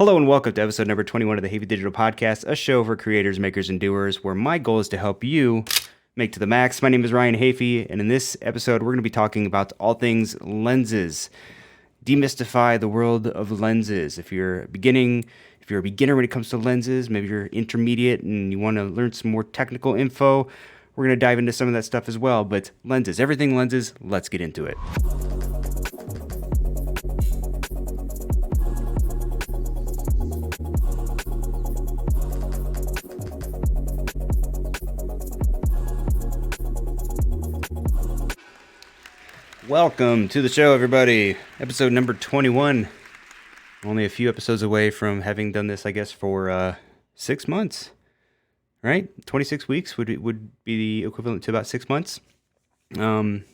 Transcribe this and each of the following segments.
Hello and welcome to episode number 21 of the Hafey Digital Podcast, a show for creators, makers, and doers, where my goal is to help you make to the max. My name is Ryan Hafey, and in this episode, we're going to be talking about all things lenses. Demystify the world of lenses. If you're a beginner when it comes to lenses, maybe you're intermediate and you want to learn some more technical info, we're going to dive into some of that stuff as well. But lenses, everything lenses, let's get into it. Welcome to the show, everybody. Episode number 21. Only a few episodes away from having done this, I guess, for 6 months. Right? 26 weeks would be the equivalent to about 6 months. Didn't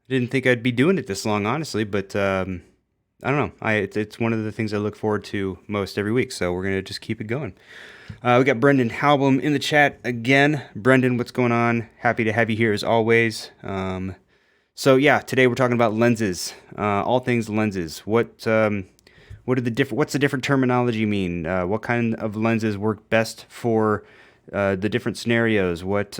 think I'd be doing it this long, honestly, but I don't know. It's one of the things I look forward to most every week, so we're going to just keep it going. We got Brendan Halbum in the chat again. Brendan, what's going on? Happy to have you here as always. So yeah, today we're talking about lenses, all things lenses. What's the different terminology mean? What kind of lenses work best for the different scenarios? We'll get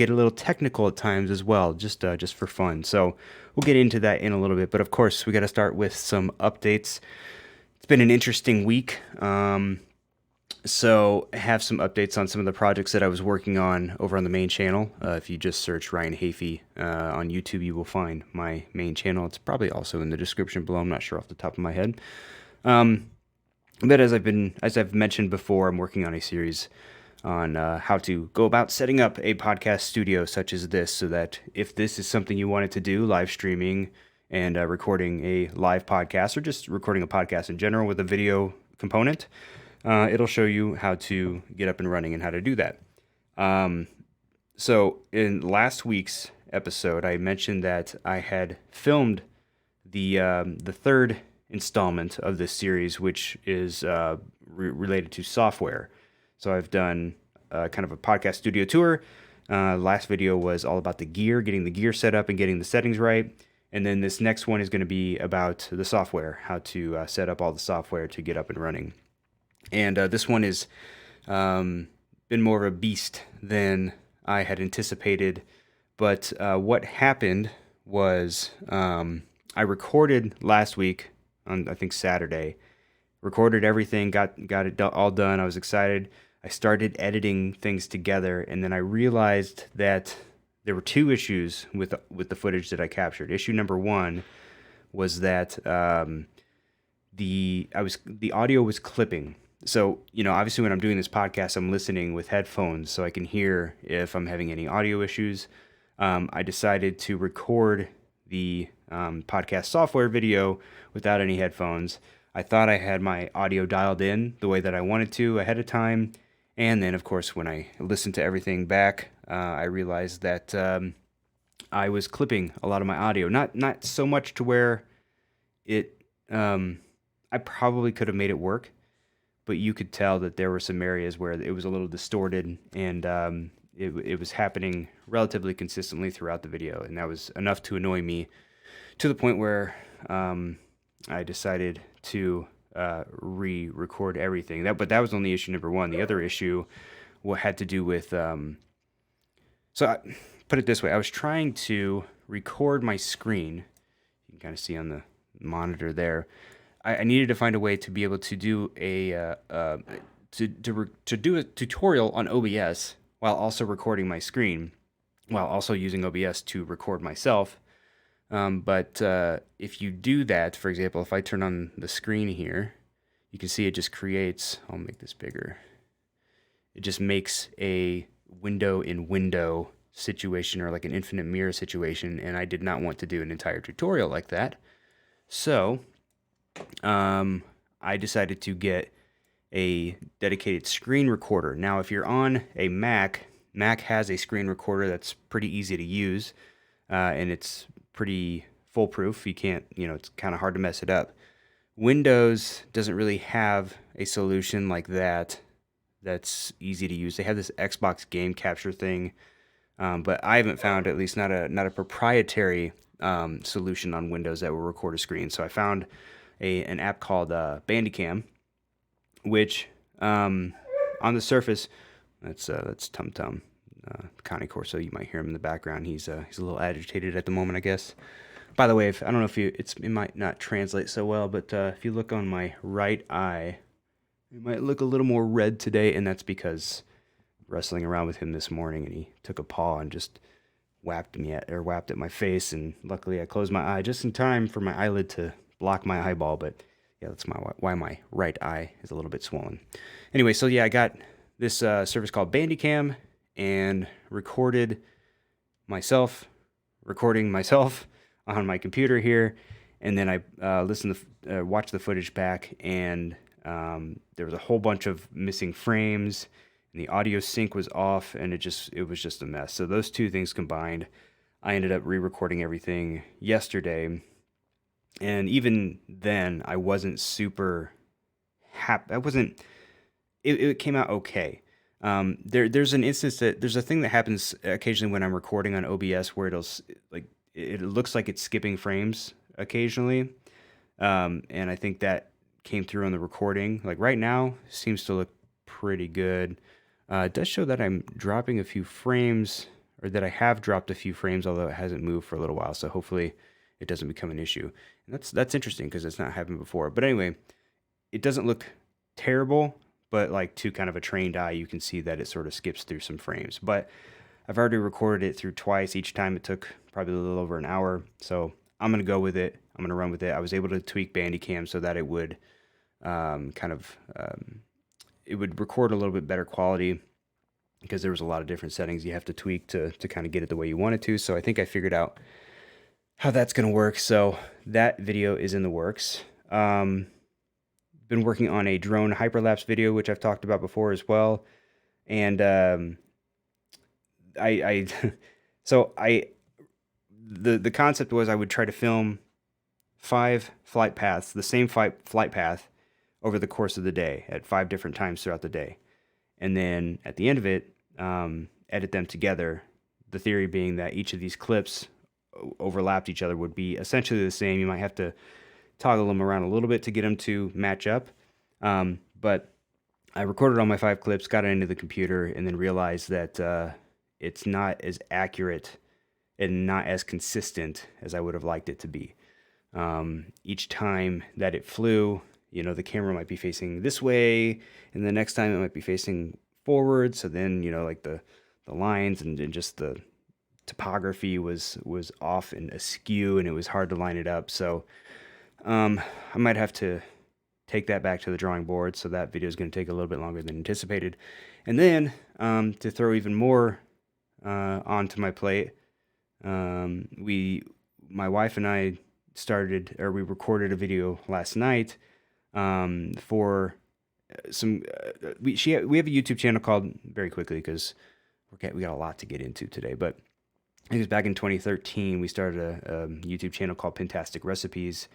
a little technical at times as well, just for fun. So we'll get into that in a little bit. But of course, we got to start with some updates. It's been an interesting week. So I have some updates on some of the projects that I was working on over on the main channel. If you just search Ryan Hafey on YouTube, you will find my main channel. It's probably also in the description below. I'm not sure off the top of my head. But as I've mentioned before, I'm working on a series on how to go about setting up a podcast studio such as this, so that if this is something you wanted to do, live streaming and recording a live podcast, or just recording a podcast in general with a video component, it'll show you how to get up and running and how to do that. So in last week's episode, I mentioned that I had filmed the third installment of this series, which is related to software. So I've done kind of a podcast studio tour. Last video was all about the gear, getting the gear set up and getting the settings right. And then this next one is going to be about the software, how to set up all the software to get up and running. And this one has been more of a beast than I had anticipated. But what happened was I recorded last week on, I think, Saturday. Recorded everything, got it all done. I was excited. I started editing things together, and then I realized that there were two issues with the footage that I captured. Issue number one was that the audio was clipping. So, obviously when I'm doing this podcast, I'm listening with headphones so I can hear if I'm having any audio issues. I decided to record the podcast software video without any headphones. I thought I had my audio dialed in the way that I wanted to ahead of time. And then, of course, when I listened to everything back, I realized that I was clipping a lot of my audio. Not so much to where I probably could have made it work, but you could tell that there were some areas where it was a little distorted, and it was happening relatively consistently throughout the video, and that was enough to annoy me to the point where I decided to re-record everything. But that was only issue number one. The other issue had to do with so I put it this way: I was trying to record my screen. You can kind of see on the monitor there. I needed to find a way to be able to do to do a tutorial on OBS while also recording my screen, while also using OBS to record myself. But if you do that, for example, if I turn on the screen here, you can see it just creates. I'll make this bigger. It just makes a window in window situation, or like an infinite mirror situation, and I did not want to do an entire tutorial like that. So I decided to get a dedicated screen recorder. Now, if you're on a Mac has a screen recorder that's pretty easy to use, and it's pretty foolproof. You can't, it's kind of hard to mess it up. Windows doesn't really have a solution like that that's easy to use. They have this Xbox game capture thing, but I haven't found, at least not a proprietary solution on Windows that will record a screen. So I found an app called Bandicam, which on the surface, that's Tum Tum, Connie Corso. You might hear him in the background. He's a little agitated at the moment, I guess. By the way, I don't know if it might not translate so well, but if you look on my right eye, it might look a little more red today, and that's because wrestling around with him this morning, and he took a paw and just whapped at my face, and luckily I closed my eye just in time for my eyelid to block my eyeball. But yeah, that's why my right eye is a little bit swollen. Anyway, so yeah, I got this service called Bandicam and recording myself on my computer here, and then I watched the footage back, and there was a whole bunch of missing frames, and the audio sync was off, and it was just a mess. So those two things combined, I ended up re-recording everything yesterday, and even then I wasn't super happy. It came out okay. There's an instance there's a thing that happens occasionally when I'm recording on OBS where it looks like it's skipping frames occasionally. And I think that came through on the recording. Like right now, seems to look pretty good. It does show that I'm dropping a few frames, or that I have dropped a few frames, although it hasn't moved for a little while. So hopefully it doesn't become an issue. And that's interesting because it's not happened before. But anyway, it doesn't look terrible, but like to kind of a trained eye, you can see that it sort of skips through some frames. But I've already recorded it through twice. Each time it took probably a little over an hour. So I'm going to go with it. I'm going to run with it. I was able to tweak Bandicam so that it would it would record a little bit better quality, because there was a lot of different settings you have to tweak to kind of get it the way you want it to. So I think I figured out how that's going to work. So that video is in the works. Been working on a drone hyperlapse video, which I've talked about before as well. And the concept was I would try to film 5 flight paths, the same flight path, over the course of the day at 5 different times throughout the day. And then at the end of it, edit them together. The theory being that each of these clips overlapped each other, would be essentially the same. You might have to toggle them around a little bit to get them to match up. But I recorded all my 5 clips, got it into the computer, and then realized that it's not as accurate and not as consistent as I would have liked it to be. Each time that it flew, the camera might be facing this way, and the next time it might be facing forward. So then, like the lines and just the topography was off and askew, and it was hard to line it up. So I might have to take that back to the drawing board. So that video is going to take a little bit longer than anticipated. And then to throw even more onto my plate, my wife and I we recorded a video last night for some. We have a YouTube channel called, very quickly because we got a lot to get into today, but it was back in 2013. We started a YouTube channel called Pintastic Recipes,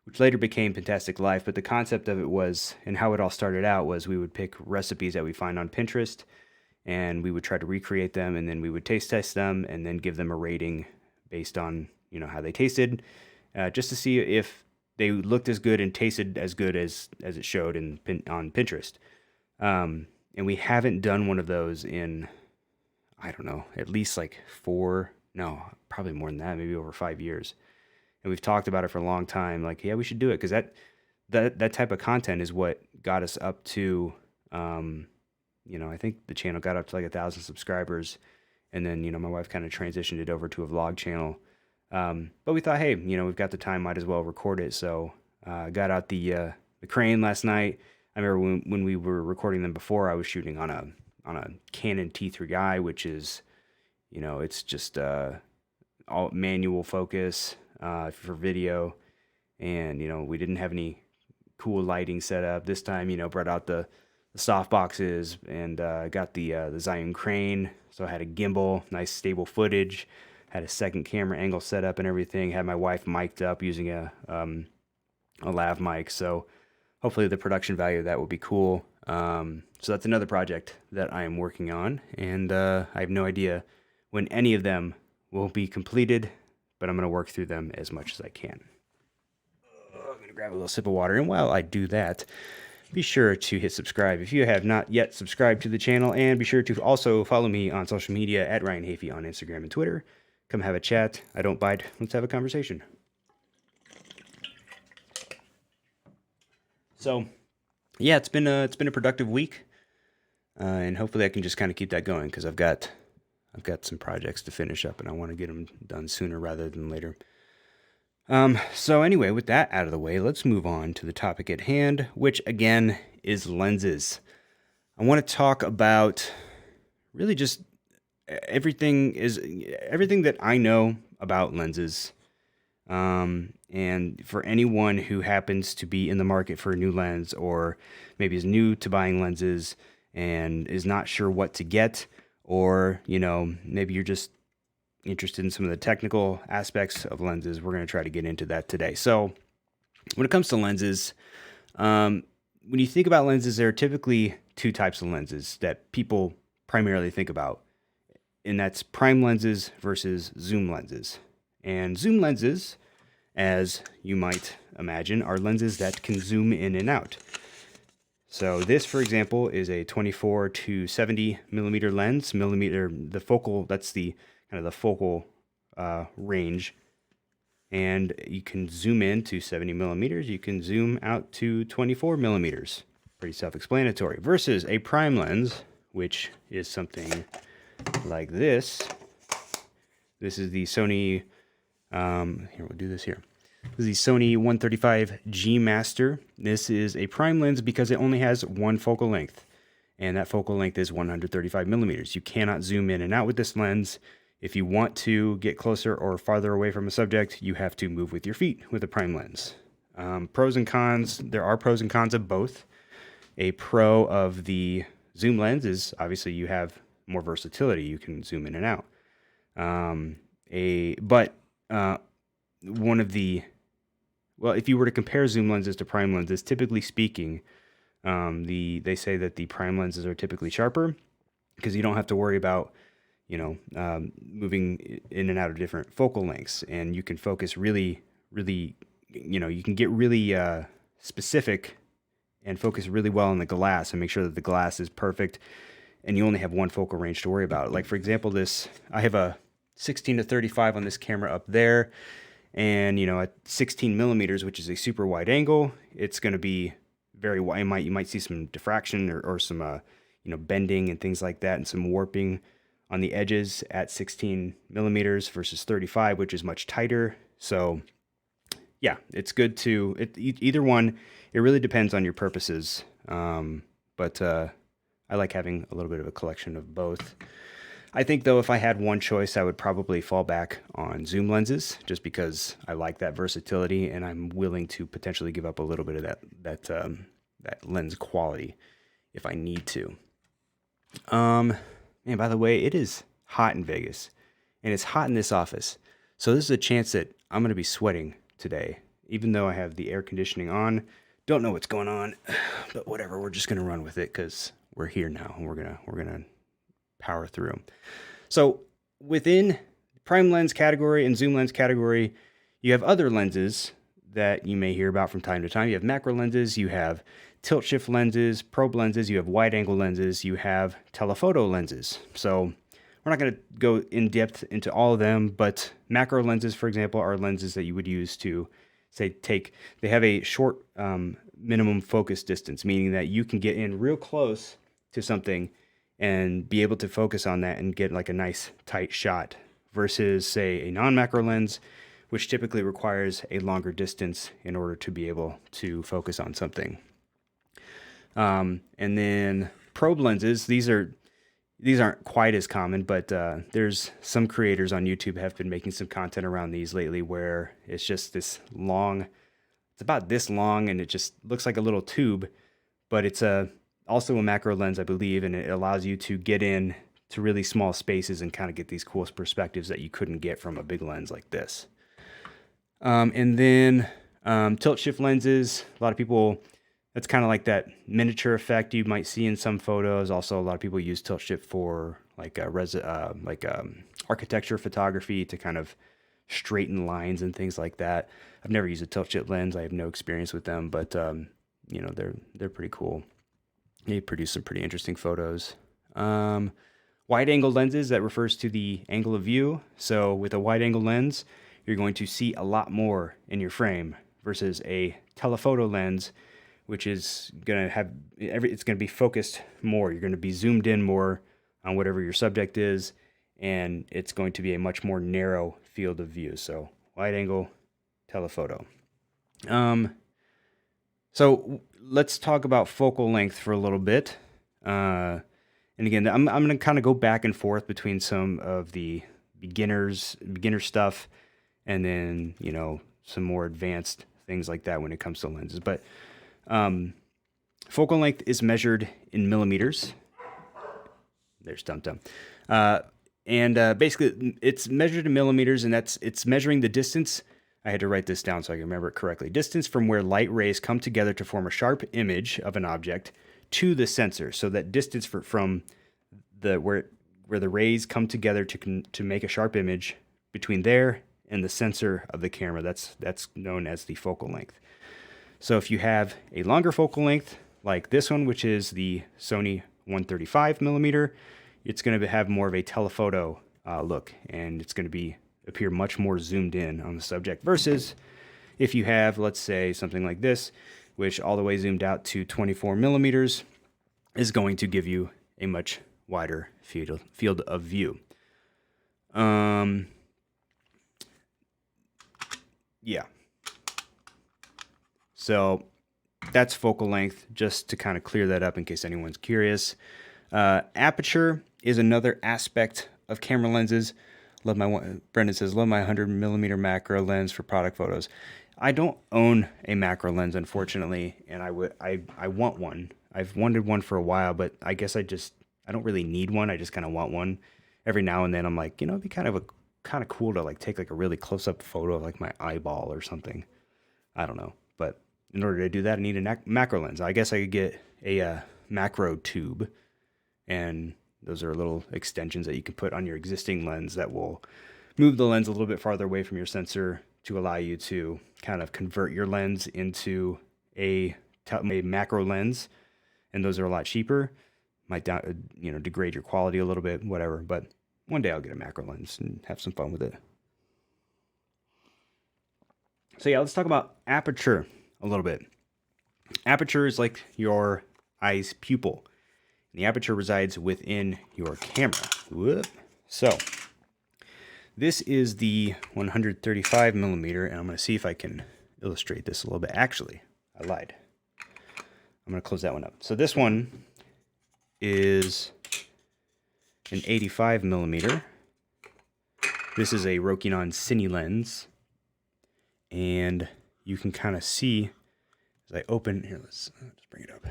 which later became Pintastic Life. But the concept of it was, and how it all started out was, we would pick recipes that we find on Pinterest, and we would try to recreate them, and then we would taste test them, and then give them a rating based on how they tasted, just to see if they looked as good and tasted as good as it showed on Pinterest. And we haven't done one of those in, I don't know, at least like probably more than that, maybe over 5 years. And we've talked about it for a long time. Like, yeah, we should do it, because that type of content is what got us up to, I think the channel got up to like 1,000 subscribers, and then my wife kind of transitioned it over to a vlog channel. But we thought, hey, we've got the time, might as well record it. So got out the crane last night. I remember when we were recording them before, I was shooting on a Canon T3i, which is, it's just all manual focus for video, and we didn't have any cool lighting set up. This time, brought out the soft boxes, and got the Zion crane, so I had a gimbal, nice stable footage. Had a second camera angle set up and everything. Had my wife mic'd up using a lav mic. So hopefully the production value of that will be cool. So that's another project that I am working on, and I have no idea when any of them will be completed, but I'm going to work through them as much as I can. I'm going to grab a little sip of water. And while I do that, be sure to hit subscribe if you have not yet subscribed to the channel, and be sure to also follow me on social media at Ryan Hafey on Instagram and Twitter. Come have a chat. I don't bite. Let's have a conversation. So, yeah, it's been a productive week, and hopefully I can just kind of keep that going because I've got some projects to finish up, and I want to get them done sooner rather than later. So anyway, with that out of the way, let's move on to the topic at hand, which again is lenses. I want to talk about really just everything that I know about lenses. And for anyone who happens to be in the market for a new lens, or maybe is new to buying lenses and is not sure what to get, or, maybe you're just interested in some of the technical aspects of lenses, we're going to try to get into that today. So when it comes to lenses, when you think about lenses, there are typically two types of lenses that people primarily think about, and that's prime lenses versus zoom lenses. And zoom lenses, as you might imagine, are lenses that can zoom in and out. So this, for example, is a 24 to 70 millimeter lens. The focal, that's the kind of the focal range. And you can zoom in to 70 millimeters. You can zoom out to 24 millimeters. Pretty self-explanatory. Versus a prime lens, which is something like this. This is the Sony, here, we'll do this here. This is the Sony 135G Master. This is a prime lens because it only has one focal length, and that focal length is 135 millimeters. You cannot zoom in and out with this lens. If you want to get closer or farther away from a subject, you have to move with your feet with a prime lens. Pros and cons, there are pros and cons of both. A pro of the zoom lens is obviously you have more versatility. You can zoom in and out. If you were to compare zoom lenses to prime lenses, typically speaking, they say that the prime lenses are typically sharper because you don't have to worry about, moving in and out of different focal lengths, and you can focus really, you can get really specific and focus really well on the glass and make sure that the glass is perfect, and you only have one focal range to worry about. Like, for example, I have a 16 to 35 on this camera up there. And, at 16 millimeters, which is a super wide angle, it's going to be very wide. You might see some diffraction or some, bending and things like that, and some warping on the edges at 16 millimeters versus 35, which is much tighter. So, yeah, it's good either one. It really depends on your purposes. But I like having a little bit of a collection of both. I think, though, if I had one choice, I would probably fall back on zoom lenses just because I like that versatility, and I'm willing to potentially give up a little bit of that lens quality if I need to. And by the way, it is hot in Vegas, and it's hot in this office. So this is a chance that I'm going to be sweating today, even though I have the air conditioning on. Don't know what's going on, but whatever. We're just going to run with it because we're here now, and we're gonna power through. So within prime lens category and zoom lens category, you have other lenses that you may hear about from time to time. You have macro lenses, you have tilt shift lenses, probe lenses, you have wide angle lenses, you have telephoto lenses. So we're not going to go in depth into all of them, but macro lenses, for example, are lenses that you would use to they have a short minimum focus distance, meaning that you can get in real close to something and be able to focus on that and get like a nice tight shot, versus, say, a non-macro lens, which typically requires a longer distance in order to be able to focus on something. And then probe lenses, these aren't quite as common, but there's some creators on YouTube have been making some content around these lately where it's just it's about this long, and it just looks like a little tube, but it's also a macro lens, I believe, and it allows you to get in to really small spaces and kind of get these cool perspectives that you couldn't get from a big lens like this. And then tilt shift lenses, a lot of people, that's kind of like that miniature effect you might see in some photos. Also, a lot of people use tilt shift for architecture photography to kind of straighten lines and things like that. I've never used a tilt-shift lens. I have no experience with them, but you know, they're pretty cool. They produce some pretty interesting photos. Wide angle lenses, that refers to the angle of view. So with a wide angle lens, you're going to see a lot more in your frame versus a telephoto lens, which is going to have it's going to be focused more. You're going to be zoomed in more on whatever your subject is, and it's going to be a much more narrow field of view. So wide angle, telephoto. So let's talk about focal length for a little bit. And again, I'm going to kind of go back and forth between some of the beginner stuff and then, you know, some more advanced things like that when it comes to lenses. But focal length is measured in millimeters. There's Dum-Dum. And basically, it's measured in millimeters, and it's measuring the distance. I had to write this down so I can remember it correctly. Distance from where light rays come together to form a sharp image of an object to the sensor. So that distance from the where the rays come together to make a sharp image between there and the sensor of the camera. That's known as the focal length. So if you have a longer focal length like this one, which is the Sony 135 millimeter, it's going to have more of a telephoto look, and it's going to appear much more zoomed in on the subject, versus if you have, let's say, something like this, which all the way zoomed out to 24 millimeters, is going to give you a much wider field of view. Yeah. So that's focal length, just to kind of clear that up in case anyone's curious. Aperture is another aspect of camera lenses. Brendan says, love my 100 millimeter macro lens for product photos. I don't own a macro lens, unfortunately, and I want one. I've wanted one for a while, but I guess I don't really need one. I just kind of want one. Every now and then I'm like, you know, it'd be kind of cool to like take like a really close up photo of like my eyeball or something. I don't know, but in order to do that, I need a macro lens. I guess I could get a macro tube, and those are little extensions that you can put on your existing lens that will move the lens a little bit farther away from your sensor to allow you to kind of convert your lens into a macro lens. And those are a lot cheaper. Might degrade your quality a little bit, whatever. But one day I'll get a macro lens and have some fun with it. So yeah, let's talk about aperture a little bit. Aperture is like your eye's pupil. The aperture resides within your camera. Whoop. So this is the 135 millimeter, and I'm going to see if I can illustrate this a little bit. Actually, I lied. I'm going to close that one up. So this one is an 85 millimeter. This is a Rokinon Cine lens, and you can kind of see as I open here. Let's bring it up.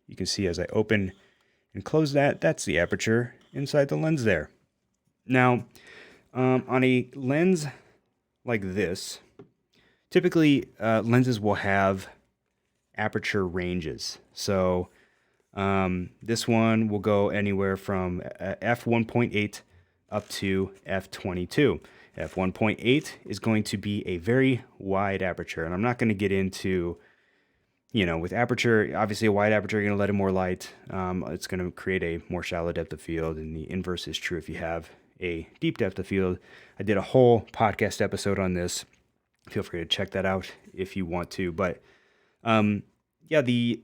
You can see as I open and close that's the aperture inside the lens there. Now, on a lens like this, typically lenses will have aperture ranges. So this one will go anywhere from f1.8 up to f22. f1.8 is going to be a very wide aperture, and I'm not going to get into, you know, with aperture, obviously a wide aperture, you're going to let in more light. It's going to create a more shallow depth of field, and the inverse is true if you have a deep depth of field. I did a whole podcast episode on this. Feel free to check that out if you want to. But yeah, the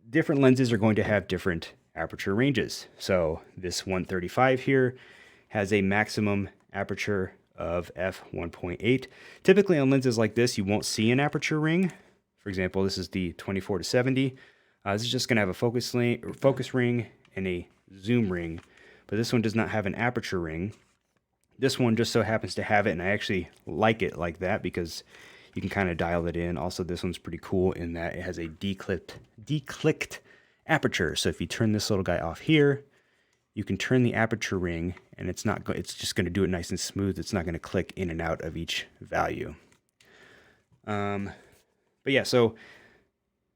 different lenses are going to have different aperture ranges. So this 135 here has a maximum aperture of f1.8. Typically on lenses like this, you won't see an aperture ring. For example, this is the 24 to 70. This is just going to have a focus ring and a zoom ring, but this one does not have an aperture ring. This one just so happens to have it, and I actually like it like that because you can kind of dial it in. Also, this one's pretty cool in that it has a declicked aperture. So if you turn this little guy off here, you can turn the aperture ring, and it's just going to do it nice and smooth. It's not going to click in and out of each value. But yeah, so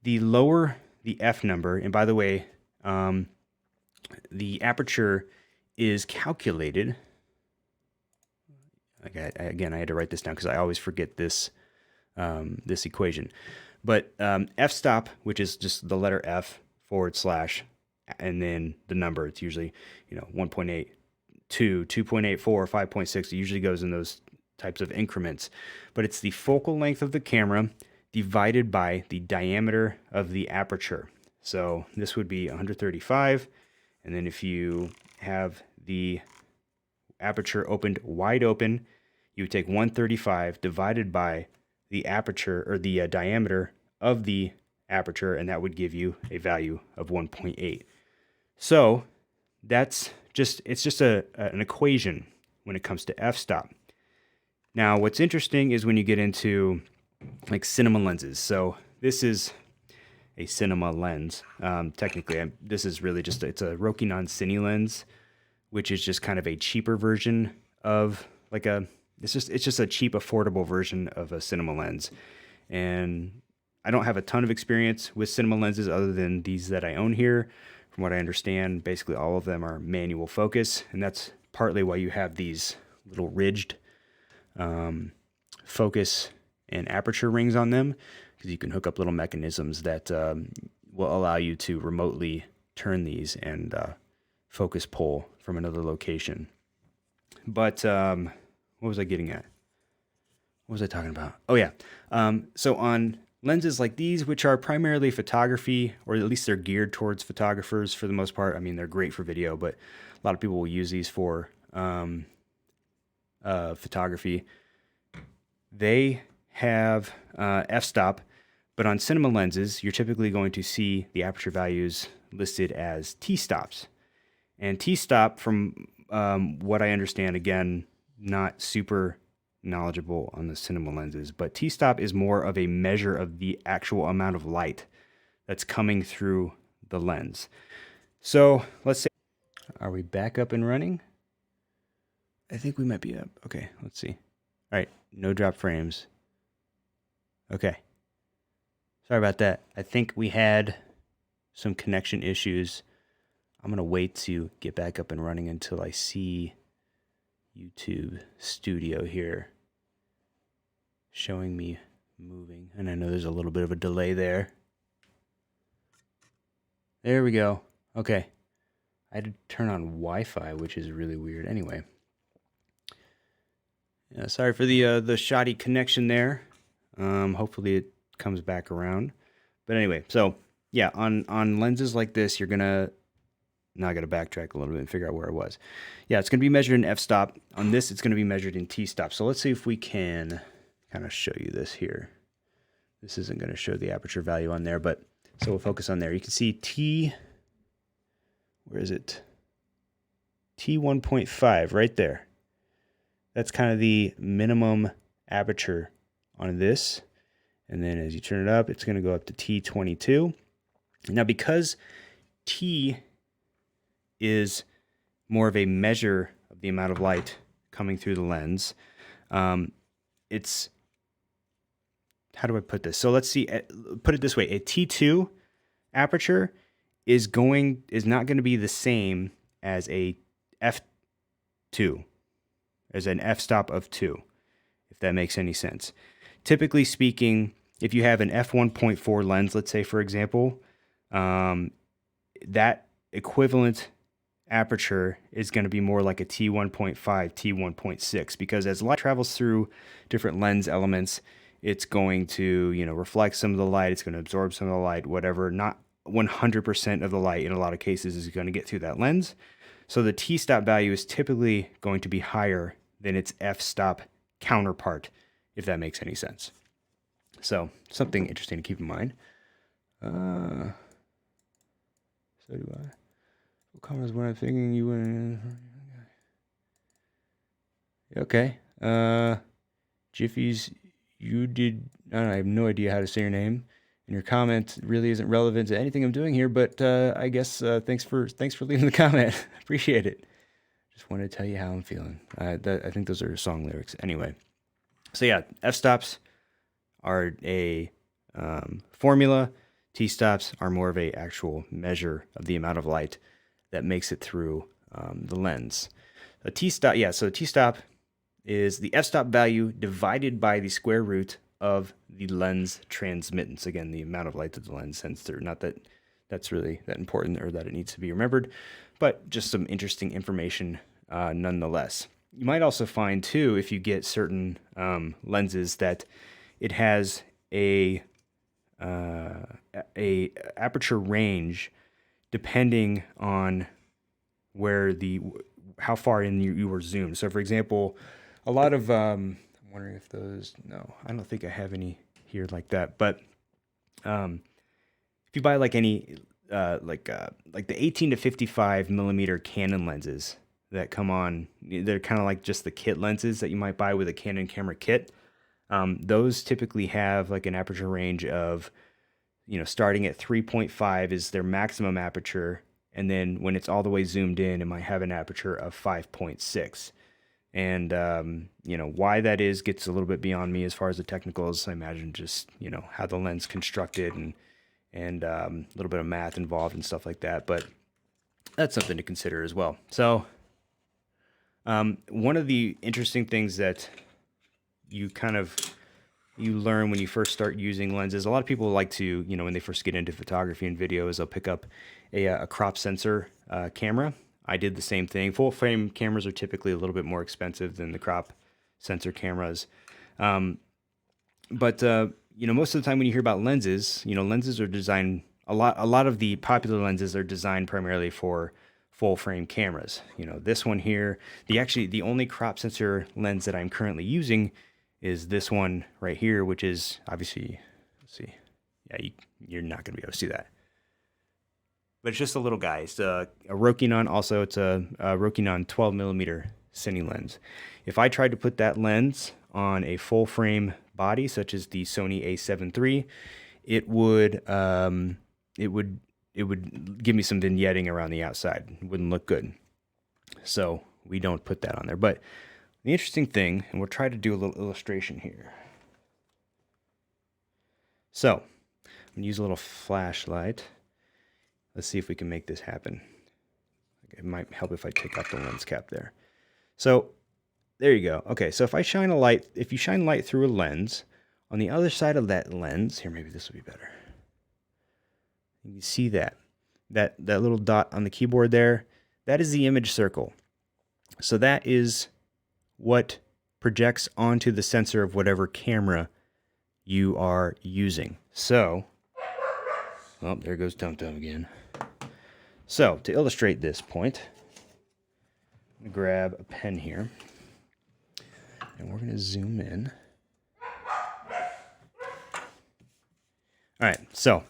the lower the F number, and by the way, the aperture is calculated. Like again, I had to write this down because I always forget this this equation. But f-stop, which is just the letter F / and then the number. It's usually 1.8, 2, 2.84, 5.6. It usually goes in those types of increments. But it's the focal length of the camera divided by the diameter of the aperture. So this would be 135. And then if you have the aperture opened wide open, you would take 135 divided by the aperture, or the diameter of the aperture, and that would give you a value of 1.8. So it's just an equation when it comes to f-stop. Now, what's interesting is when you get into like cinema lenses. So this is a cinema lens. Technically, this is really just it's a Rokinon Cine lens, which is just kind of a cheaper version of like it's just a cheap, affordable version of a cinema lens. And I don't have a ton of experience with cinema lenses other than these that I own here. From what I understand, basically all of them are manual focus, and that's partly why you have these little ridged focus and aperture rings on them, because you can hook up little mechanisms that will allow you to remotely turn these and focus pull from another location. But what was I getting at? What was I talking about? Oh yeah. So on lenses like these, which are primarily photography, or at least they're geared towards photographers for the most part. I mean, they're great for video, but a lot of people will use these for photography. They have f-stop, but on cinema lenses, you're typically going to see the aperture values listed as t-stops. And t-stop, from what I understand, again, not super knowledgeable on the cinema lenses, but t-stop is more of a measure of the actual amount of light that's coming through the lens. So let's say, are we back up and running? I think we might be up. Okay, let's see. All right, no drop frames. Okay. Sorry about that. I think we had some connection issues. I'm going to wait to get back up and running until I see YouTube Studio here showing me moving. And I know there's a little bit of a delay there. There we go. Okay. I had to turn on Wi-Fi, which is really weird. Anyway. Yeah, sorry for the shoddy connection there. Hopefully it comes back around. But anyway, so yeah, on lenses like this, you're gonna now I gotta backtrack a little bit and figure out where I was. Yeah, it's gonna be measured in f-stop. On this, it's gonna be measured in t-stop. So let's see if we can kind of show you this here. This isn't gonna show the aperture value on there, but so we'll focus on there. You can see T, where is it? T1.5 right there. That's kind of the minimum aperture on this. And then as you turn it up, it's going to go up to T22. Now, because T is more of a measure of the amount of light coming through the lens, it's, how do I put this? So let's see, put it this way. A T2 aperture is not going to be the same as a f2, as an f-stop of 2, if that makes any sense. Typically speaking, if you have an f1.4 lens, let's say, for example, that equivalent aperture is going to be more like a T1.5, T1.6, because as light travels through different lens elements, it's going to, reflect some of the light, it's going to absorb some of the light, whatever. Not 100% of the light in a lot of cases is going to get through that lens. So the t-stop value is typically going to be higher than its f-stop counterpart, if that makes any sense. So something interesting to keep in mind. So do I. What comments when I'm thinking you went? Okay. Jiffy's, you did. I have no idea how to say your name, and your comment really isn't relevant to anything I'm doing here. But I guess thanks for leaving the comment. Appreciate it. Just wanted to tell you how I'm feeling. I think those are song lyrics. Anyway, so yeah, f-stops are a formula. T-stops are more of a actual measure of the amount of light that makes it through the lens. A T-stop, yeah. So T-stop is the f-stop value divided by the square root of the lens transmittance. Again, the amount of light that the lens sends through. Not that that's really that important or that it needs to be remembered, but just some interesting information nonetheless. You might also find too, if you get certain lenses, that it has a aperture range depending on how far in you were zoomed. So for example, a lot of I'm wondering if those, no, I don't think I have any here like that, but if you buy like any like the 18 to 55 millimeter Canon lenses that come on, they're kind of like just the kit lenses that you might buy with a Canon camera kit. Those typically have like an aperture range of, starting at 3.5 is their maximum aperture. And then when it's all the way zoomed in, it might have an aperture of 5.6. And, why that is gets a little bit beyond me as far as the technicals. I imagine just, how the lens constructed and a little bit of math involved and stuff like that. But that's something to consider as well. So one of the interesting things that you learn when you first start using lenses, a lot of people like to, when they first get into photography and video, is they'll pick up a crop sensor camera. I did the same thing. Full frame cameras are typically a little bit more expensive than the crop sensor cameras. But most of the time when you hear about lenses, lenses are designed, a lot of the popular lenses are designed primarily for full frame cameras. This one here, the only crop sensor lens that I'm currently using is this one right here, which is obviously, let's see, yeah, you're not going to be able to see that. But it's just a little guy. It's a Rokinon. Also, it's a Rokinon 12 millimeter cine lens. If I tried to put that lens on a full frame body, such as the Sony A7 III, it would give me some vignetting around the outside. It wouldn't look good. So we don't put that on there. But the interesting thing, and we'll try to do a little illustration here. So I'm going to use a little flashlight. Let's see if we can make this happen. It might help if I take out the lens cap there. So there you go. Okay, so if you shine light through a lens, on the other side of that lens, here, maybe this will be better. You can see that little dot on the keyboard there, that is the image circle. So that is what projects onto the sensor of whatever camera you are using. So, oh, there goes Tum Tum again. So, to illustrate this point, I'm going to grab a pen here, and we're going to zoom in. All right, so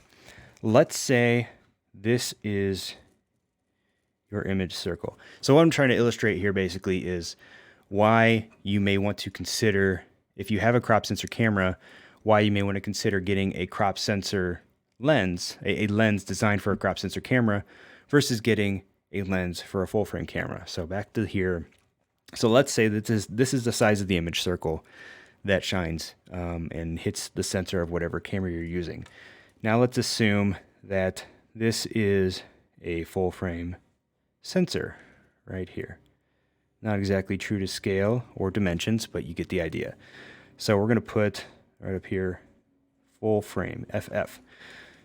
let's say this is your image circle. So what I'm trying to illustrate here basically is why you may want to consider, if you have a crop sensor camera, why you may want to consider getting a crop sensor lens, a lens designed for a crop sensor camera, versus getting a lens for a full frame camera. So back to here. So let's say that this is the size of the image circle that shines and hits the sensor of whatever camera you're using. Now let's assume that this is a full frame sensor right here. Not exactly true to scale or dimensions, but you get the idea. So we're going to put right up here, full frame, FF.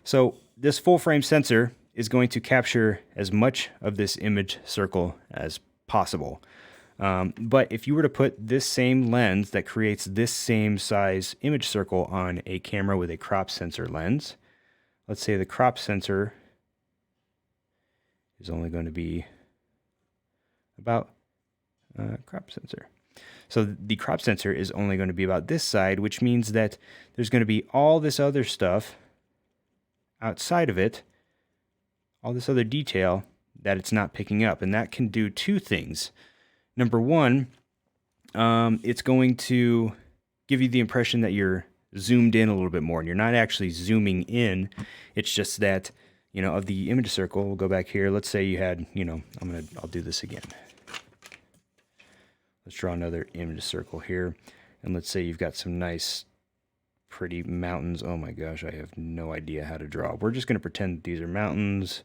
So this full frame sensor is going to capture as much of this image circle as possible. But if you were to put this same lens that creates this same size image circle on a camera with a crop sensor lens, let's say the crop sensor is only going to be about crop sensor. So the crop sensor is only going to be about this side, which means that there's going to be all this other stuff outside of it, all this other detail that it's not picking up. And that can do two things. Number one, it's going to give you the impression that you're zoomed in a little bit more, and you're not actually zooming in. It's just that, of the image circle, we'll go back here. Let's say you had, I'll do this again. Let's draw another image circle here. And let's say you've got some nice, pretty mountains. Oh my gosh, I have no idea how to draw. We're just going to pretend these are mountains.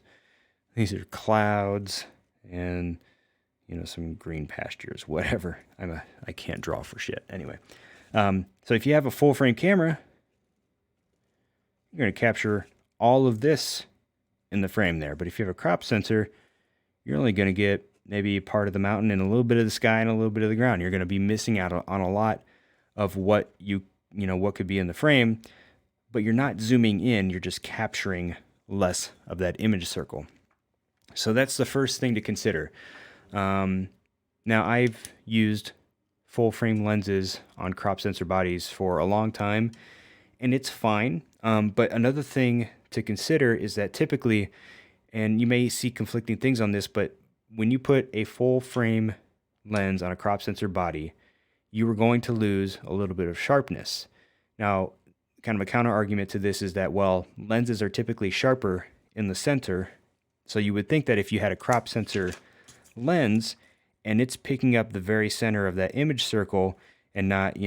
These are clouds. And, some green pastures, whatever. I can't draw for shit. Anyway, so if you have a full frame camera, you're going to capture all of this in the frame there. But if you have a crop sensor, you're only going to get maybe part of the mountain and a little bit of the sky and a little bit of the ground. You're going to be missing out on a lot of what what could be in the frame, but you're not zooming in. You're just capturing less of that image circle. So that's the first thing to consider. Now, I've used full frame lenses on crop sensor bodies for a long time, and it's fine. But another thing to consider is that typically, and you may see conflicting things on this, but when you put a full frame lens on a crop sensor body, you are going to lose a little bit of sharpness. Now, kind of a counter argument to this is that, well, lenses are typically sharper in the center. So you would think that if you had a crop sensor lens and it's picking up the very center of that image circle and not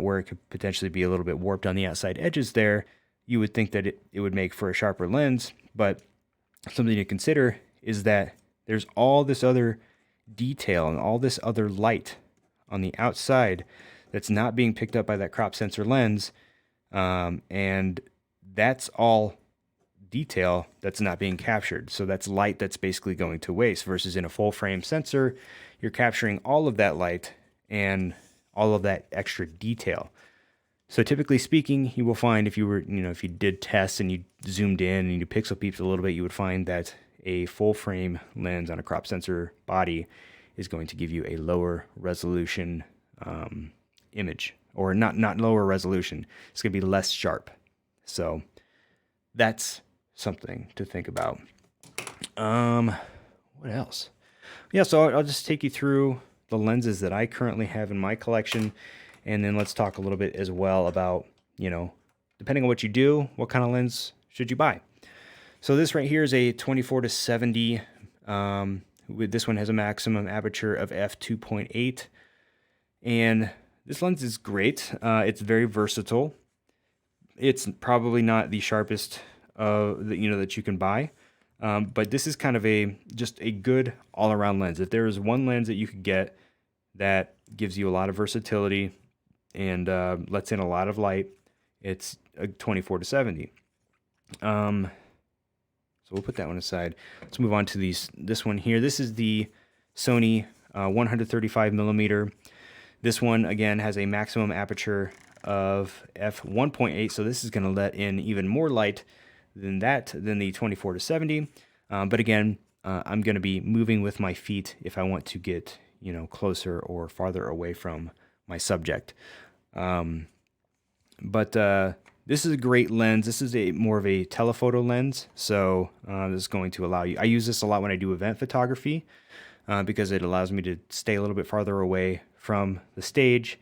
where it could potentially be a little bit warped on the outside edges there, you would think that it would make for a sharper lens. But something to consider is that there's all this other detail and all this other light on the outside that's not being picked up by that crop sensor lens. And that's all detail that's not being captured. So that's light that's basically going to waste, versus in a full frame sensor, you're capturing all of that light and all of that extra detail. So typically speaking, you will find if you did tests and you zoomed in and you pixel peeped a little bit, you would find that a full frame lens on a crop sensor body is going to give you a lower resolution image, or not lower resolution. It's going to be less sharp. So that's something to think about. What else? Yeah, so I'll just take you through the lenses that I currently have in my collection, and then let's talk a little bit as well about, depending on what you do, what kind of lens should you buy. So this right here is a 24-70. This one has a maximum aperture of f2.8, and this lens is great. It's very versatile. It's probably not the sharpest that you can buy, but this is kind of just a good all-around lens. If there is one lens that you could get that gives you a lot of versatility and lets in a lot of light, it's a 24-70. So we'll put that one aside. Let's move on to this one here. This is the Sony 135 millimeter. This one, again, has a maximum aperture of f1.8, so this is going to let in even more light than the 24-70. But again, I'm going to be moving with my feet if I want to get closer or farther away from my subject. But this is a great lens. This is more of a telephoto lens, so this is going to allow you. I use this a lot when I do event photography because it allows me to stay a little bit farther away from the stage,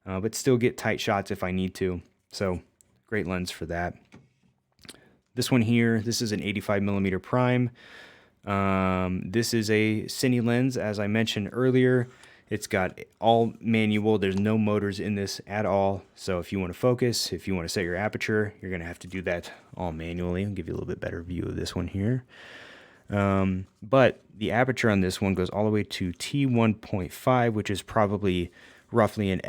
but still get tight shots if I need to. So great lens for that. This one here, this is an 85 millimeter prime. This is a cine lens, as I mentioned earlier. It's got all manual. There's no motors in this at all. So if you want to focus, if you want to set your aperture, you're going to have to do that all manually. I'll give you a little bit better view of this one here. But the aperture on this one goes all the way to T1.5, which is probably roughly an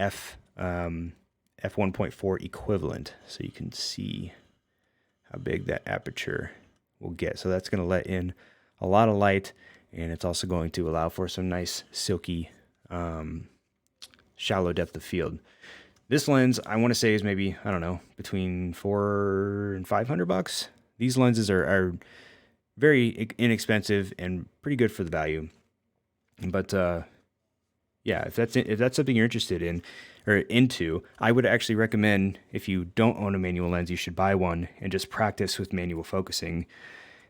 f1.4 equivalent. So you can see how big that aperture will get. So that's going to let in a lot of light, and it's also going to allow for some nice silky shallow depth of field. This lens, I want to say, is maybe, I don't know, between $400 and $500. These lenses are very inexpensive and pretty good for the value. But yeah, if that's something you're interested in or into, I would actually recommend, if you don't own a manual lens, you should buy one and just practice with manual focusing.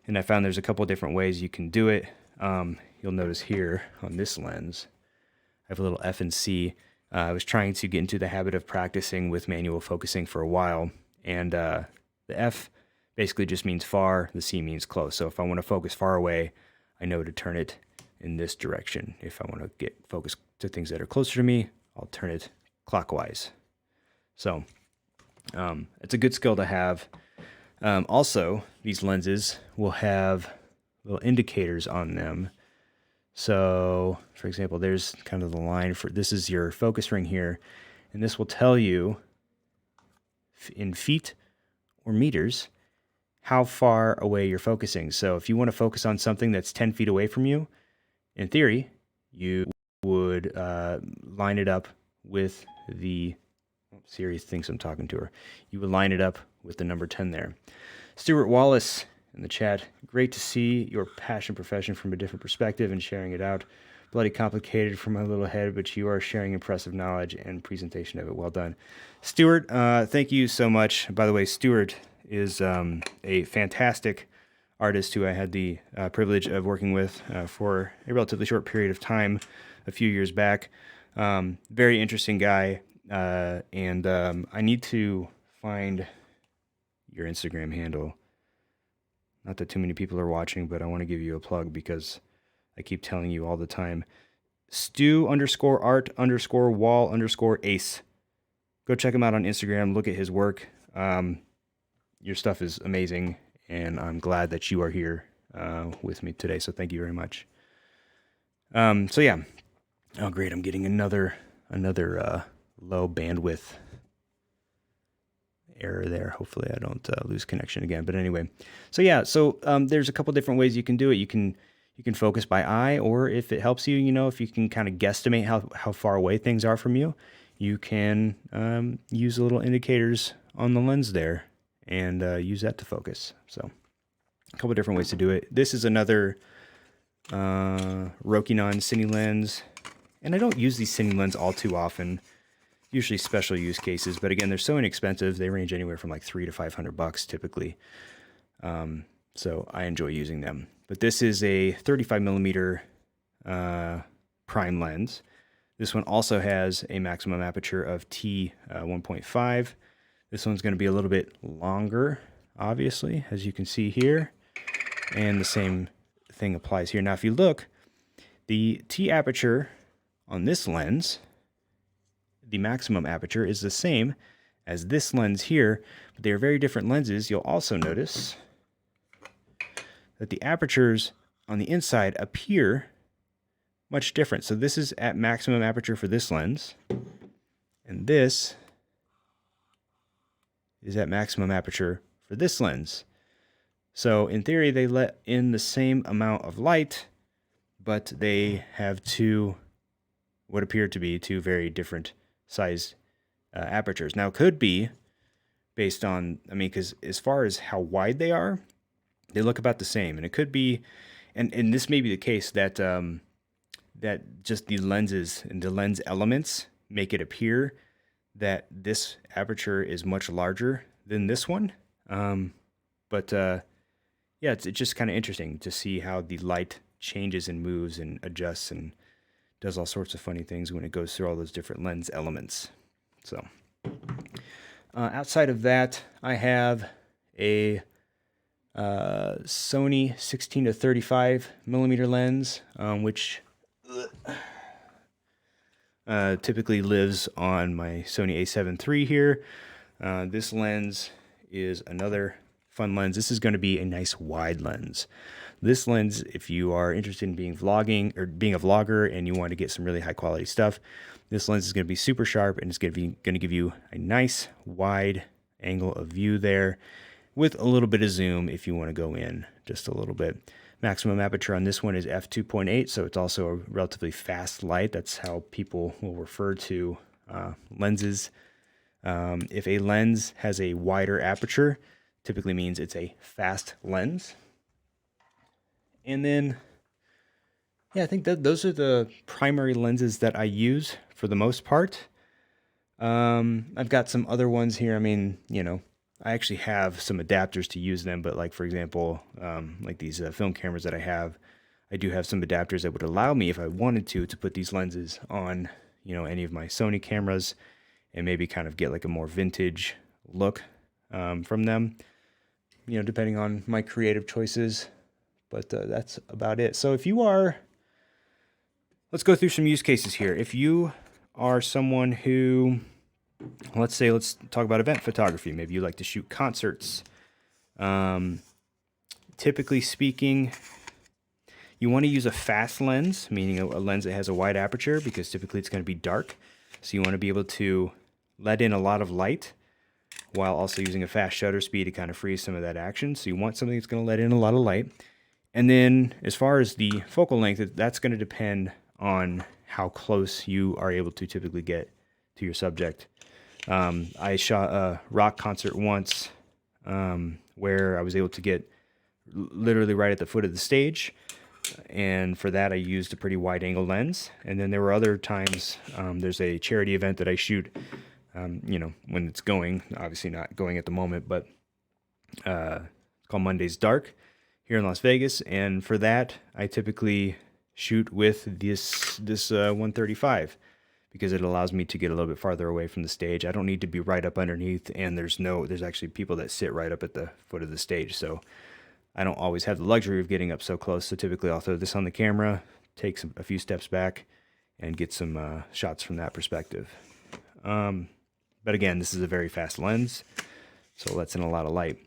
And I found there's a couple different ways you can do it. You'll notice here on this lens, I have a little F and C. I was trying to get into the habit of practicing with manual focusing for a while, and the F basically just means far, the C means close. So if I want to focus far away, I know to turn it in this direction. If I want to get focused to things that are closer to me, I'll turn it clockwise. So it's a good skill to have. Also, these lenses will have little indicators on them. So, for example, there's kind of the line for this is your focus ring here, and this will tell you in feet or meters how far away you're focusing. So, if you want to focus on something that's 10 feet away from you, in theory, you would line it up with the Siri thinks I'm talking to her. You would line it up with the number 10 there. Stuart Wallace in the chat. Great to see your passion profession from a different perspective and sharing it out. Bloody complicated for my little head, but you are sharing impressive knowledge and presentation of it. Well done. Stuart, thank you so much. By the way, Stuart is a fantastic artist who I had the privilege of working with for a relatively short period of time a few years back. Very interesting guy. And I need to find your Instagram handle. Not that too many people are watching, but I want to give you a plug because I keep telling you all the time. Stu_art_wall_ace. Go check him out on Instagram. Look at his work. Your stuff is amazing, and I'm glad that you are here with me today. So thank you very much. So yeah. Oh, great. I'm getting another low bandwidth error there. Hopefully I don't lose connection again. But anyway, so yeah, so there's a couple different ways you can do it. You can focus by eye, or if it helps you, if you can kind of guesstimate how far away things are from you, you can use the little indicators on the lens there and use that to focus. So a couple different ways to do it. This is another Rokinon Cine lens, and I don't use these Cine lens all too often. Usually special use cases, but again, they're so inexpensive. They range anywhere from like $300 to $500 typically. So I enjoy using them. But this is a 35 millimeter prime lens. This one also has a maximum aperture of t 1.5. This one's going to be a little bit longer, obviously, as you can see here. And the same thing applies here. Now, if you look, the t aperture on this lens, the maximum aperture is the same as this lens here, but they are very different lenses. You'll also notice that the apertures on the inside appear much different. So this is at maximum aperture for this lens, and this is at maximum aperture for this lens. So in theory, they let in the same amount of light, but they have what appear to be two very different sized apertures. Now, it could be based on, because as far as how wide they are, they look about the same. And it could be, and this may be the case, that that just the lenses and the lens elements make it appear that this aperture is much larger than this one. But yeah, it's just kind of interesting to see how the light changes and moves and adjusts and does all sorts of funny things when it goes through all those different lens elements. So outside of that, I have a Sony 16 to 35 millimeter lens, which typically lives on my Sony a7 III here. This lens is another fun lens. This is going to be a nice wide lens. This lens, if you are interested in being a vlogger and you want to get some really high quality stuff, this lens is going to be super sharp, and it's going to give you a nice wide angle of view there with a little bit of zoom if you want to go in just a little bit. Maximum aperture on this one is f2.8, so it's also a relatively fast light. That's how people will refer to lenses. If a lens has a wider aperture, typically means it's a fast lens. And then, yeah, I think that those are the primary lenses that I use for the most part. I've got some other ones here. I actually have some adapters to use them, but like, for example, like these film cameras that I have, I do have some adapters that would allow me, if I wanted to put these lenses on, any of my Sony cameras and maybe kind of get like a more vintage look from them, depending on my creative choices. But that's about it. So if you are, let's go through some use cases here. If you are someone who, let's talk about event photography. Maybe you like to shoot concerts. Typically speaking, You want to use a fast lens, meaning a lens that has a wide aperture, because typically it's going to be dark. So you want to be able to let in a lot of light while also using a fast shutter speed to kind of freeze some of that action. So you want something that's going to let in a lot of light. And then as far as the focal length, that's going to depend on how close you are able to typically get to your subject. I shot a rock concert once where I was able to get literally right at the foot of the stage. And for that, I used a pretty wide angle lens. And then there were other times, there's a charity event that I shoot, when it's going, obviously not going at the moment, but it's called Monday's Dark here in Las Vegas. And for that, I typically shoot with this 135 because it allows me to get a little bit farther away from the stage. I don't need to be right up underneath, and there's actually people that sit right up at the foot of the stage. So I don't always have the luxury of getting up so close. So typically I'll throw this on the camera, take a few steps back, and get some shots from that perspective. But again, this is a very fast lens, so it lets in a lot of light.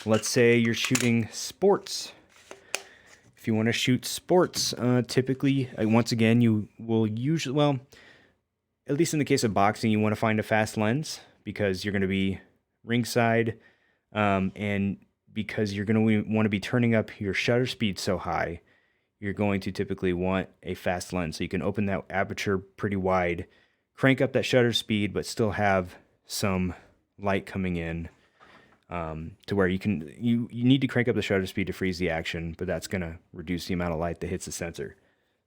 Let's say you're shooting sports. If you want to shoot sports, typically, once again, you will usually, well, at least in the case of boxing, you want to find a fast lens because you're going to be ringside, and because you're going to want to be turning up your shutter speed so high, you're going to typically want a fast lens. So you can open that aperture pretty wide, crank up that shutter speed, but still have some light coming in, to where you need to crank up the shutter speed to freeze the action, but that's going to reduce the amount of light that hits the sensor.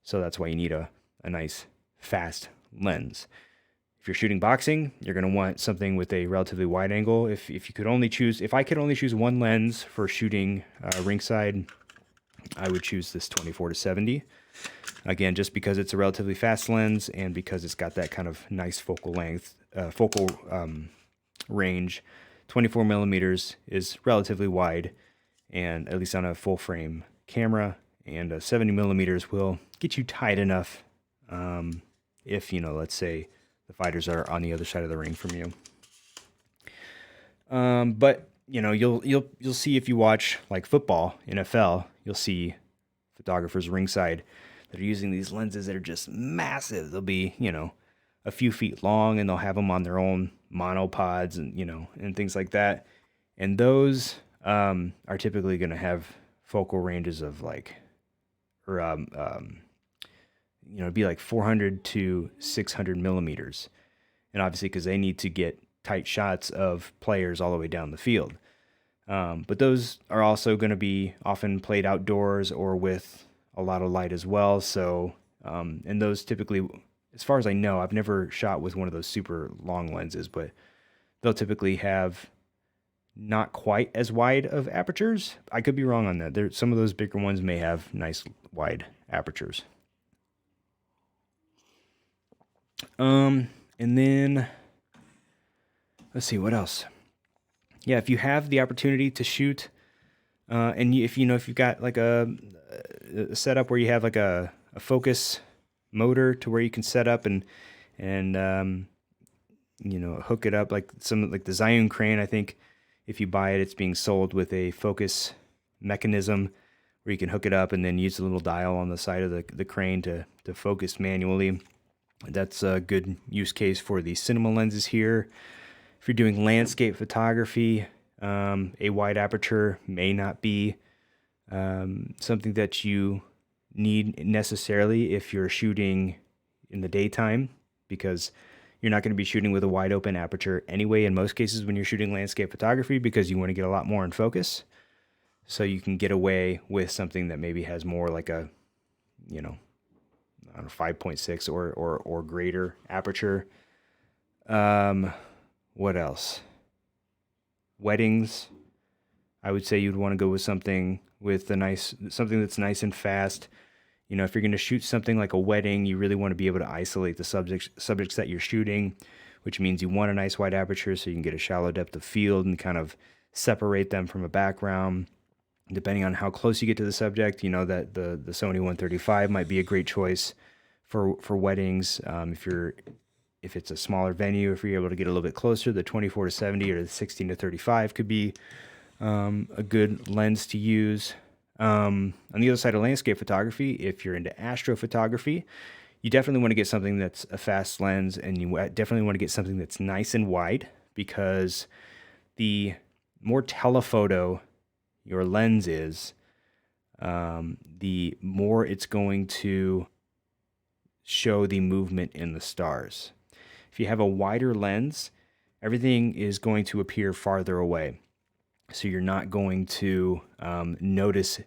So that's why you need a nice fast lens. If you're shooting boxing, you're going to want something with a relatively wide angle. If I could only choose one lens for shooting ringside, I would choose this 24-70. Again, just because it's a relatively fast lens and because it's got that kind of nice focal length, range. 24 millimeters is relatively wide, and at least on a full frame camera, and 70 millimeters will get you tight enough if, let's say the fighters are on the other side of the ring from you. But you'll see, if you watch like football, NFL, you'll see photographers ringside that are using these lenses that are just massive. They'll be, a few feet long, and they'll have them on their own monopods and, and things like that. And those are typically going to have focal ranges of be like 400 to 600 millimeters. And obviously, because they need to get tight shots of players all the way down the field. But those are also going to be often played outdoors or with a lot of light as well. So, and those typically, as far as I know, I've never shot with one of those super long lenses, but they'll typically have not quite as wide of apertures. I could be wrong on that. Some of those bigger ones may have nice wide apertures. And then let's see what else. Yeah, if you have the opportunity to shoot, and if you've got like a setup where you have like a focus motor to where you can set up and hook it up, like the Zhiyun crane. I think if you buy it, it's being sold with a focus mechanism where you can hook it up and then use a little dial on the side of the crane to focus manually. That's a good use case for the cinema lenses here. If you're doing landscape photography, a wide aperture may not be something that you need necessarily if you're shooting in the daytime, because you're not going to be shooting with a wide open aperture anyway in most cases when you're shooting landscape photography, because you want to get a lot more in focus. So you can get away with something that maybe has more like a 5.6 or greater aperture. What else? Weddings. I would say you'd want to go with something that's nice and fast. If you're going to shoot something like a wedding, you really want to be able to isolate the subjects that you're shooting, which means you want a nice wide aperture so you can get a shallow depth of field and kind of separate them from a background. Depending on how close you get to the subject, that the Sony 135 might be a great choice for weddings. If it's a smaller venue, if you're able to get a little bit closer, the 24-70 or the 16-35 could be a good lens to use. On the other side of landscape photography, if you're into astrophotography, you definitely want to get something that's a fast lens, and you definitely want to get something that's nice and wide, because the more telephoto your lens is, the more it's going to show the movement in the stars. If you have a wider lens, everything is going to appear farther away. So you're not going to notice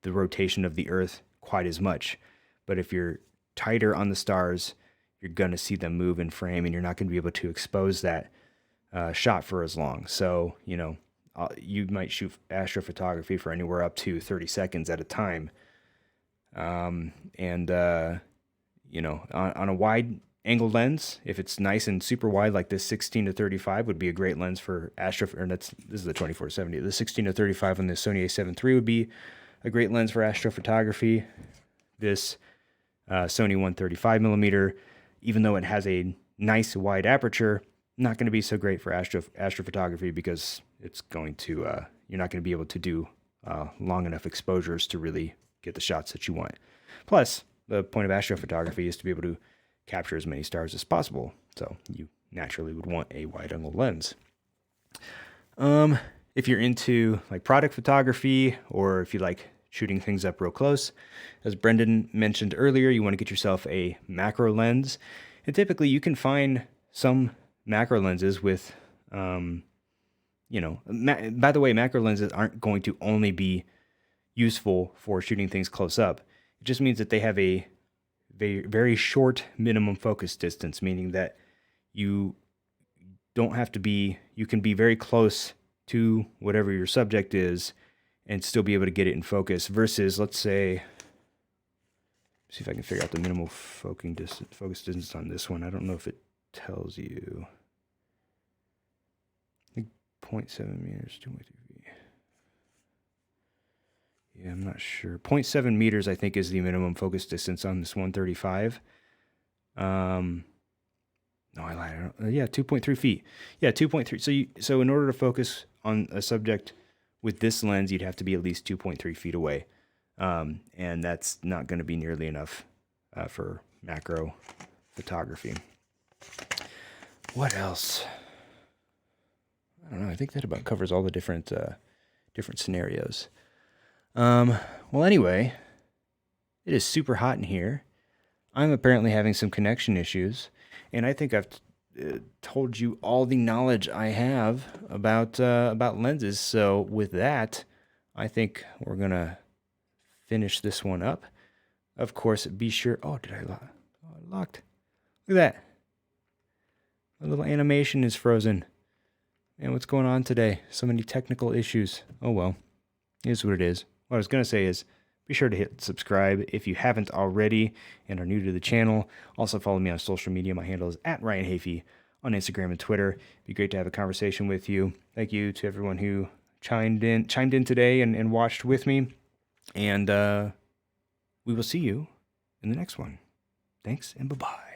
the rotation of the Earth quite as much. But if you're tighter on the stars, you're going to see them move in frame, and you're not going to be able to expose that shot for as long. So, you might shoot astrophotography for anywhere up to 30 seconds at a time. On a wide angle lens, if it's nice and super wide, like this 16-35 would be a great lens for this is the 24-70. The 16-35 on the Sony A7 III would be a great lens for astrophotography. This Sony 135 millimeter, even though it has a nice wide aperture, not going to be so great for astrophotography, because it's going to you're not going to be able to do long enough exposures to really get the shots that you want. Plus, the point of astrophotography is to be able to capture as many stars as possible, so you naturally would want a wide-angle lens. If you're into like product photography, or if you like shooting things up real close, as Brendan mentioned earlier, you want to get yourself a macro lens, and typically you can find some macro lenses with, by the way, macro lenses aren't going to only be useful for shooting things close up. It just means that they have a very, very short minimum focus distance, meaning that you can be very close to whatever your subject is and still be able to get it in focus, versus, let's say, see if I can figure out the minimal focus distance on this one. I don't know if it tells you. I think 0.7 meters, 2.3 feet. Yeah, I'm not sure. 0.7 meters, I think, is the minimum focus distance on this 135. No, I lied. 2.3 feet. Yeah, 2.3. So in order to focus on a subject with this lens, you'd have to be at least 2.3 feet away. And that's not going to be nearly enough for macro photography. What else? I don't know. I think that about covers all the different scenarios. Well, anyway, it is super hot in here. I'm apparently having some connection issues, and I think I've told you all the knowledge I have about lenses. So with that, I think we're gonna finish this one up. Of course, be sure. Oh, did I lock? Oh, I locked. Look at that. My little animation is frozen. Man, what's going on today? So many technical issues. Oh well, it is what it is. What I was gonna say is, be sure to hit subscribe if you haven't already and are new to the channel. Also follow me on social media. My handle is @Ryan Hafey on Instagram and Twitter. It'd be great to have a conversation with you. Thank you to everyone who chimed in today and watched with me. And we will see you in the next one. Thanks, and bye-bye.